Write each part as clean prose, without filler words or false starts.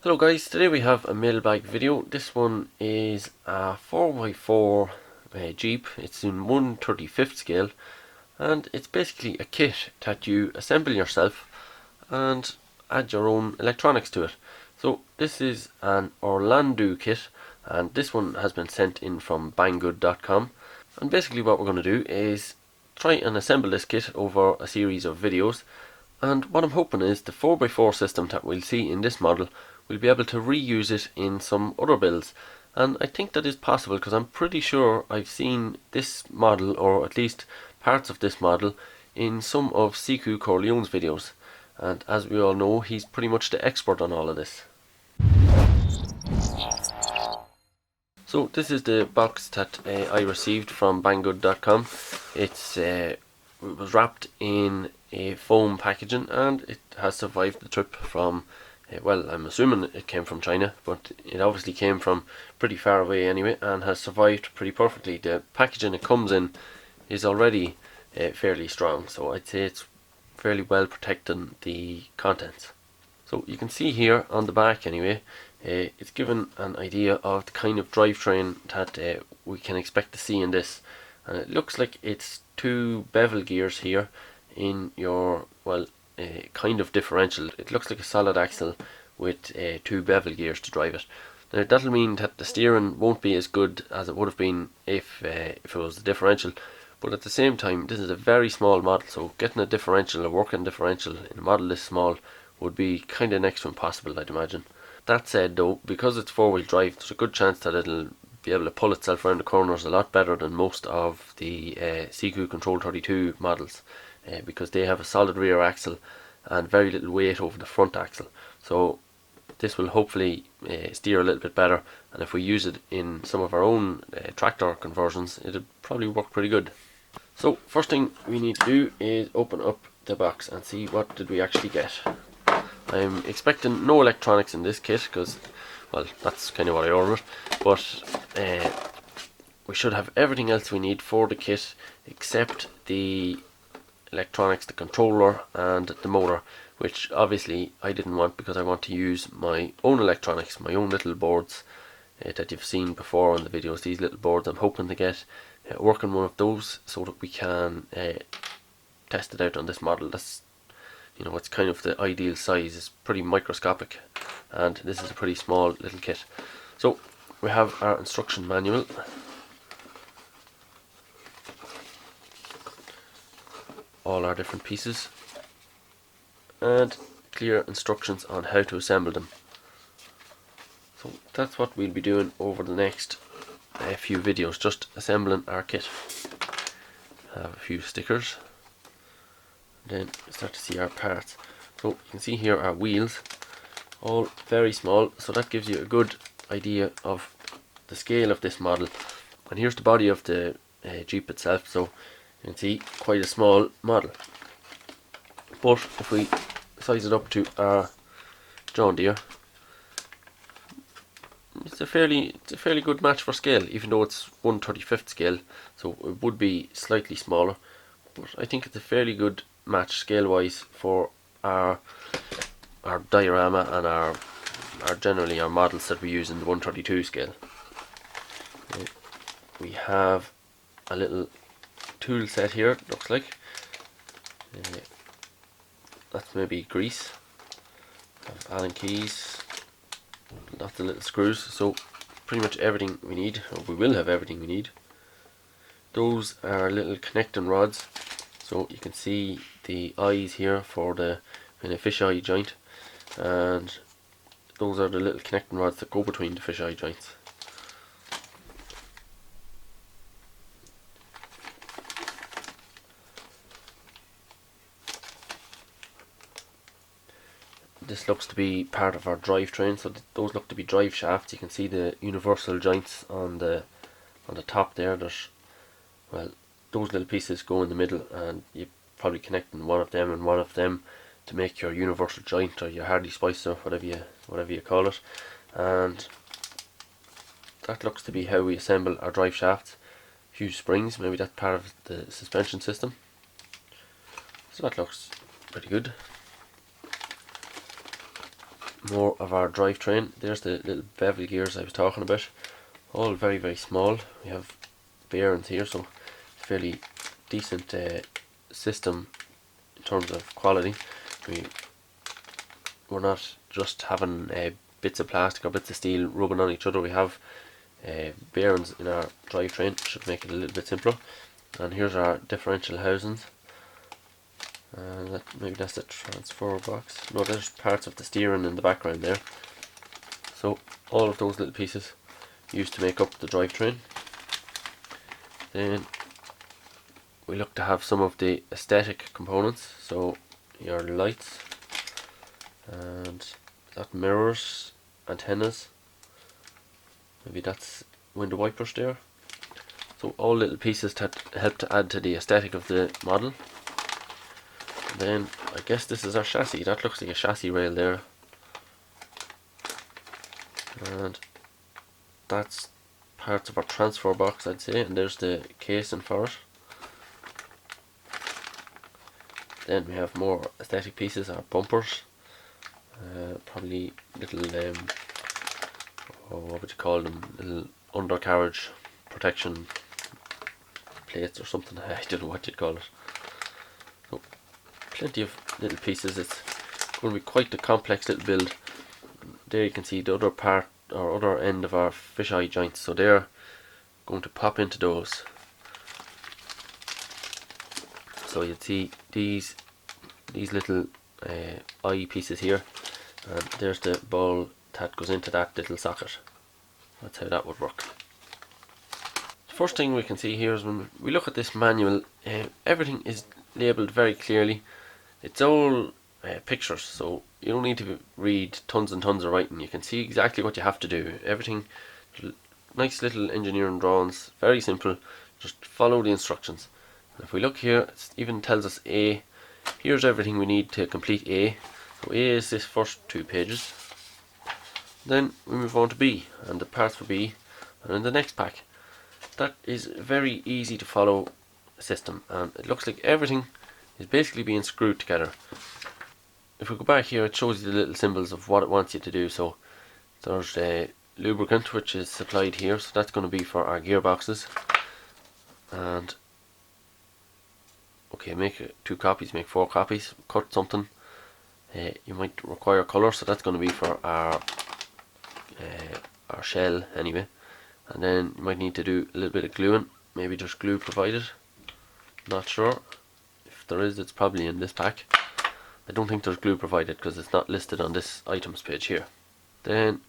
Hello guys, today we have a mailbag video. This one is a 4x4 Jeep. It's in 1/35th scale and it's basically a kit that you assemble yourself and add your own electronics to it. So this is an Orlandoo kit and this one has been sent in from banggood.com, and basically what we're going to do is try and assemble this kit over a series of videos. And what I'm hoping is the 4x4 system that we'll see in this model, we'll be able to reuse it in some other builds. And I think that is possible because I'm pretty sure I've seen this model, or at least parts of this model, in some of CQ Corleone's videos. And as we all know, he's pretty much the expert on all of this. So this is the box that I received from banggood.com. It was wrapped in a foam packaging and it has survived the trip from, well, I'm assuming it came from China, but it obviously came from pretty far away anyway and has survived pretty perfectly. The packaging it comes in is already fairly strong, so I'd say it's fairly well protecting the contents. So you can see here on the back anyway, it's given an idea of the kind of drivetrain that we can expect to see in this, and it looks like it's two bevel gears here in your, well, kind of differential. It looks like a solid axle with two bevel gears to drive it. Now that'll mean that the steering won't be as good as it would have been if it was the differential, but at the same time this is a very small model, so getting a differential, a working differential in a model this small would be kind of next to impossible, I'd imagine. That said though, because it's four-wheel drive, there's a good chance that it'll be able to pull itself around the corners a lot better than most of the CQ Control 32 models, because they have a solid rear axle and very little weight over the front axle. So this will hopefully steer a little bit better, and if we use it in some of our own tractor conversions, it'll probably work pretty good. So first thing we need to do is open up the box and see what did we actually get. I'm expecting no electronics in this kit because, well, that's kind of what I ordered, but we should have everything else we need for the kit except the electronics, the controller and the motor, which obviously I didn't want because I want to use my own electronics, my own little boards that you've seen before on the videos. These little boards, I'm hoping to get working one of those so that we can test it out on this model. That's, you know, it's kind of the ideal size. It's pretty microscopic and this is a pretty small little kit. So we have our instruction manual, all our different pieces, and clear instructions on how to assemble them. So that's what we'll be doing over the next few videos, just assembling our kit. Have a few stickers, then start to see our parts. So you can see here our wheels, all very small, so that gives you a good idea of the scale of this model. And here's the body of the Jeep itself, so you can see quite a small model. But if we size it up to our John Deere, it's a fairly good match for scale, even though it's 1/35th scale, so it would be slightly smaller. But I think it's a fairly good match scale wise for our diorama and our generally our models that we use in the 1/32 scale. We have a little tool set here, it looks like. That's maybe grease. Allen keys, lots of little screws, so pretty much everything we need, or we will have everything we need. Those are little connecting rods, so you can see the eyes here for the kind of fisheye joint, and those are the little connecting rods that go between the fisheye joints. This looks to be part of our drivetrain, so those look to be drive shafts. You can see the universal joints on the top there. There's, well, those little pieces go in the middle, and you're probably connecting one of them and one of them to make your universal joint or your Hardy Spicer, whatever you call it. And that looks to be how we assemble our drive shafts. Few springs, maybe that's part of the suspension system. So that looks pretty good. more of our drivetrain. There's the little bevel gears I was talking about, all very, very small. We have bearings here, so it's fairly decent system in terms of quality. We're not just having bits of plastic or bits of steel rubbing on each other. We have bearings in our drivetrain, should make it a little bit simpler. And here's our differential housings. Maybe that's the transfer box. No, there's parts of the steering in the background there. So all of those little pieces used to make up the drivetrain. Then we look to have some of the aesthetic components, so your lights and that mirrors, antennas, maybe that's window wipers there. So all little pieces that help to add to the aesthetic of the model. And then I guess this is our chassis. That looks like a chassis rail there, and that's parts of our transfer box, I'd say, and there's the casing for it. Then we have more aesthetic pieces, our bumpers, probably little what would you call them, little undercarriage protection plates or something. I don't know what you'd call it. So plenty of little pieces. It's going to be quite a complex little build. There you can see the other part or other end of our fisheye joints, so they're going to pop into those. So you'd see these little eye pieces here, and there's the ball that goes into that little socket. That's how that would work. The first thing we can see here is when we look at this manual, everything is labelled very clearly. It's all pictures, so you don't need to read tons and tons of writing. You can see exactly what you have to do. Everything, nice little engineering drawings, very simple. Just follow the instructions. And if we look here, it even tells us A. Here's everything we need to complete A. So A is this first 2 pages. Then we move on to B, and the parts for B are in the next pack. That is a very easy to follow system, and it looks like everything is basically being screwed together. If we go back here, it shows you the little symbols of what it wants you to do. So there's a lubricant which is supplied here, so that's going to be for our gearboxes. And okay, make 2 copies, make 4 copies, cut something. You might require colour, so that's going to be for our shell anyway. And then you might need to do a little bit of gluing, maybe just glue provided, not sure. If there is, it's probably in this pack. I don't think there's glue provided because it's not listed on this items page here. Then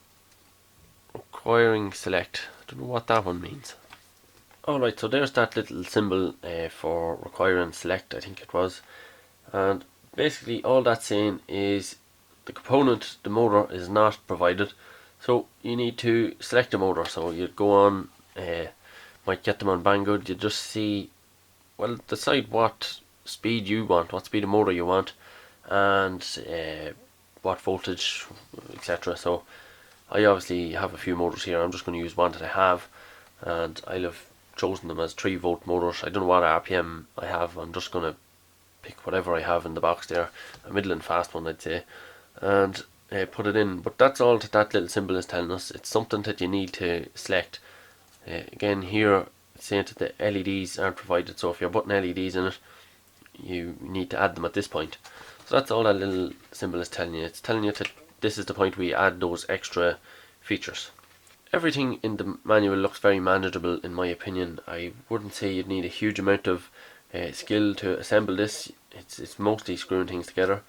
requiring select, I don't know what that one means. Alright, so there's that little symbol for requiring select, I think it was. And basically all that's saying is the component, the motor, is not provided. So you need to select a motor. So you'd go on, might get them on Banggood, you just see, well, decide what speed you want, what speed of motor you want, and what voltage, etc. So I obviously have a few motors here. I'm just going to use one that I have, and I'll have chosen them as 3-volt motors. I don't know what RPM I have. I'm just going to pick whatever I have in the box there, a middling fast one I'd say, and put it in. But that's all that little symbol is telling us. It's something that you need to select. Again here it's saying that the LEDs aren't provided, so if you're putting LEDs in it, you need to add them at this point. So that's all that little symbol is telling you. It's telling you that this is the point where you add those extra features. Everything in the manual looks very manageable in my opinion. I wouldn't say you'd need a huge amount of skill to assemble this. It's mostly screwing things together.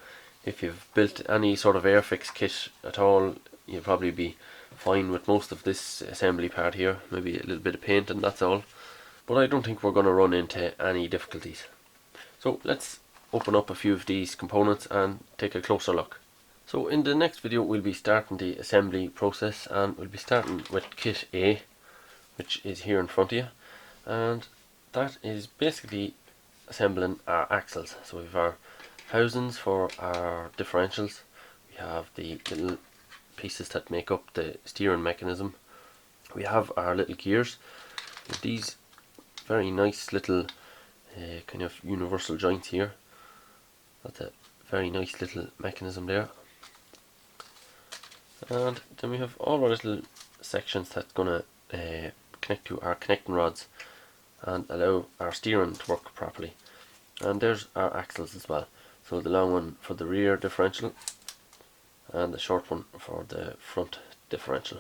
If you've built any sort of Airfix kit at all, you'll probably be fine with most of this assembly part here. Maybe a little bit of paint and that's all. But I don't think we're going to run into any difficulties. So let's open up a few of these components and take a closer look. So in the next video we'll be starting the assembly process, and we'll be starting with kit A, which is here in front of you, and that is basically assembling our axles. So we have our housings for our differentials, we have the little pieces that make up the steering mechanism, we have our little gears with these very nice little kind of universal joints here. That's a very nice little mechanism there. And then we have all our little sections that's going to connect to our connecting rods and allow our steering to work properly. And there's our axles as well. So the long one for the rear differential and the short one for the front differential.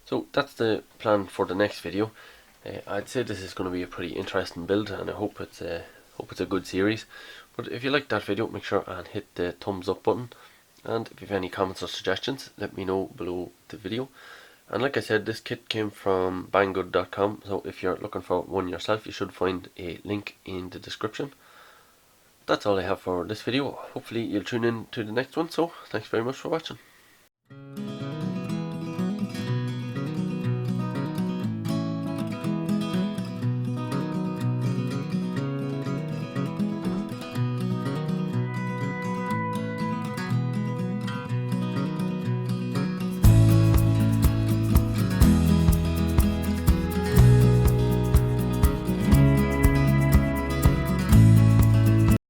So that's the plan for the next video. I'd say this is going to be a pretty interesting build, and I hope it's a good series. But if you liked that video, make sure and hit the thumbs up button, and if you have any comments or suggestions, let me know below the video. And like I said, this kit came from banggood.com, so if you're looking for one yourself, you should find a link in the description. That's all I have for this video. Hopefully you'll tune in to the next one, so thanks very much for watching.